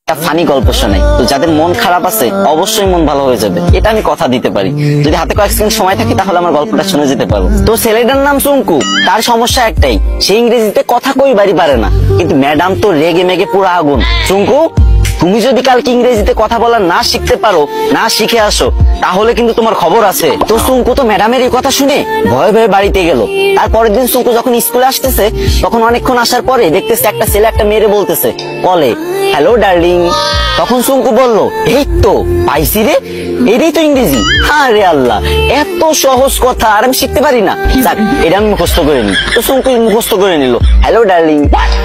Funny গল্প শোনাই, তো যাদের মন খারাপ আছে অবশ্যই মন ভালো হয়ে যাবে, এটা আমি কথা দিতে পারি। যদি হাতে কয়েক সেকেন্ড সময় থাকে তাহলে আমার গল্পটা শুনে যেতে পারো। তো ছেলেটার নাম চুঙ্কু, তার সমস্যা একটাই, সে ইংরেজিতে কথা কইবারই পারে না, কিন্তু ম্যাডাম তো রেগে মেগে পুরো আগুন। চুঙ্কু, তুমি যদি কালকে ইংরেজিতে কথা বলা না শিখতে পারো, না শিখে আসো, তাহলে কিন্তু তোমার খবর আছে। তো চুঙ্কু তো ম্যাডামের এই কথা শুনে ভয়ে ভয়ে বাড়িতে গেল। তারপরের দিন চুঙ্কু যখন স্কুলে আসতেছে, তখন অনেকক্ষণ আসার পরে দেখতেছে একটা ছেলে একটা মেয়েরে বলতেছে কলে, হ্যালো ডার্লিং। তখন চুঙ্কু বলল, এই তো পাইছি রে, এটাই তো ইংরেজি। আরে আল্লাহ, এত সহজ কথা আর আমি শিখতে পারি না, যাক এটা আমি মুখস্থ করে নি। তো চুঙ্কু মুখস্থ করে নিল হ্যালো ডার্লিং।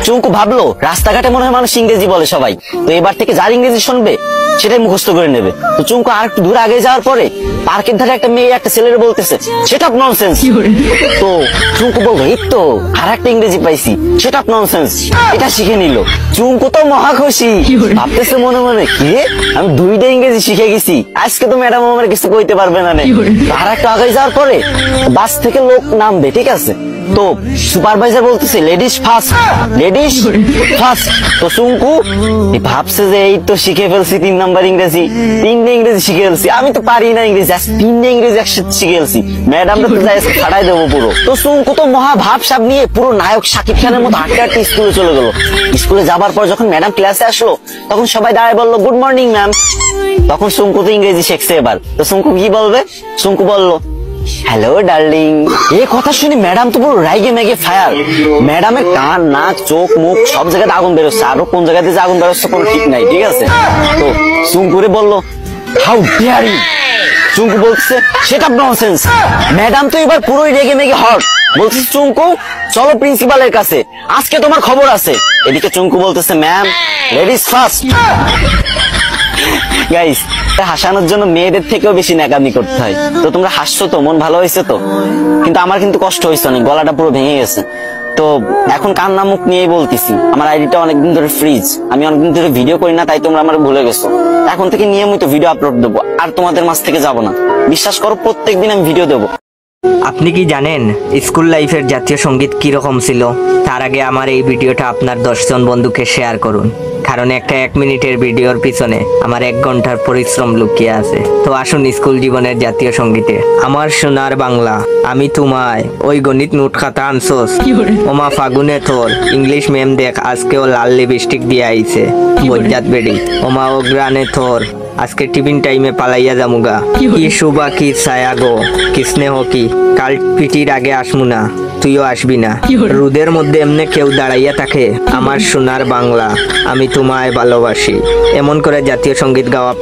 চুঙ্কু ভাবলো রাস্তাঘাটে মনে হয় মানুষ ইংরেজি বলে সবাই, তো এবার থেকে যার ইংরেজি শুনবে সেটাই মুখস্থ করে নেবে। তো চুঙ্কু আর একটু দূর আগে যাওয়ার পরে পার্কের ধারে একটা মেয়ে একটা ছেলের বলতেছে সেটা ননসেন্স। তো চুঙ্কু বলবো এই তো আর একটা ইংরেজি পাইছি, সেটা ননসেন্স, এটা শিখে নিল। চুঙ্কু তো মহা খুশি, ভাবতেছে মনে মনে কি আমি দুইটা ইংরেজি শিখে গেছি, আজকে তো ম্যাডাম আমার কিছু কইতে পারবে না। আর একটু আগে যাওয়ার পরে বাস থেকে লোক নামবে, ঠিক আছে, তো সুপারভাইজার বলতেছে লেডিস ফার্স্ট, লেডিস ফার্স্ট। তো চুঙ্কু ভাবছে যে এই তো শিখে ফেলছি 3 নাম্বার ইংরেজি, 3টে ইংরেজি শিখে ফেলছি, আমি তো পারি না ইংরেজি, 3টে ইংরেজি একসাথে শিখে ফেলছি, ম্যাডামরা তো যাই ছাড়াই দেবো পুরো। তো চুঙ্কু তো মহা ভাবসাব নিয়ে পুরো নায়ক শাকিব খানের মতো হাঁটতে হাঁটতে স্কুলে চলে গেল। স্কুলে যাবার পর যখন ম্যাডাম ক্লাসে আসলো, তখন সবাই দাঁড়ায় বললো গুড মর্নিং ম্যাম। তখন চুঙ্কু তো ইংরেজি শিখছে এবার, তো চুঙ্কু কি বলবে? চুঙ্কু বললো হ্যালো ডার্লিং। এই কথা শুনে ম্যাডাম তো পুরো রাইগে মেগে ফায়ার। ম্যাডামের কান নাক চোখ মুখ সব জায়গাতে আগুন বেরোচ্ছে, আরো কোন জায়গাতে যে আগুন বেরোচ্ছে কোনো ঠিক নাই, ঠিক আছে। তো চুঙ্কুরে বললো হাউ ডেয়ার ইউ। চুঙ্কু বলছে সেটা ননসেন্স। ম্যাডাম তো এবার পুরোই রেগে মেগে হট, বলছে চুঙ্কু চলো প্রিন্সিপালের কাছে, আজকে তোমার খবর আছে। এদিকে চুঙ্কু বলতেছে ম্যাম লেডিস ফার্স্ট। গাইস, হাসানোর জন্য মেয়েদের থেকেও বেশি ন্যাকামি করতে হয়। তো তোমরা হাসছো তো, মন ভালো হয়েছে তো, কিন্তু আমার কিন্তু কষ্ট হয়েছে অনেক, গলাটা পুরো ভেঙে গেছে। তো এখন কান্না মুখ নিয়েই বলতেছি, আমার আইডিটা অনেকদিন ধরে ফ্রিজ, আমি অনেকদিন ধরে ভিডিও করি না, তাই তোমরা আমার ভুলে গেছো। এখন থেকে নিয়মিত ভিডিও আপলোড দেবো, আর তোমাদের মাঝ থেকে যাবো না, বিশ্বাস করো প্রত্যেকদিন আমি ভিডিও দেবো। আপনি কি জানেন স্কুল লাইফের জাতীয় সঙ্গীত কিরকম ছিল? তার আগে আমার এই ভিডিওটা আপনার 10 জন বন্ধুকে শেয়ার করুন, কারণ একটা 1 মিনিটের ভিডিওর পিছনে আমার 1 ঘন্টার পরিশ্রম লুকিয়ে আছে। তো আসুন স্কুল জীবনের জাতীয় সঙ্গীতে। আমার সোনার বাংলা, আমি তোমায়, ওই গণিত নোট খাতা আনছোস, ওমা ফাগুনে তোর, ইংলিশ ম্যাম দেখ আজকেও লাল লিপস্টিক দিয়ে আইছে, বজ্জাত বেডি, ওমা ও গ্রানে তোর, আজকে টিফিন টাইমে পালাইয়া জামুগা, কি শুবা কি ছায়া গো, কি স্নেহ কি, কাল পিটির আগে আসমু না, তুইও আসবি না, রোদের মধ্যে এমনে কেউ দাঁড়াইয়া থাকে, আমার সোনার বাংলা, আমি তোমায় ভালোবাসি। এমন করে জাতীয় সঙ্গীত গাওয়া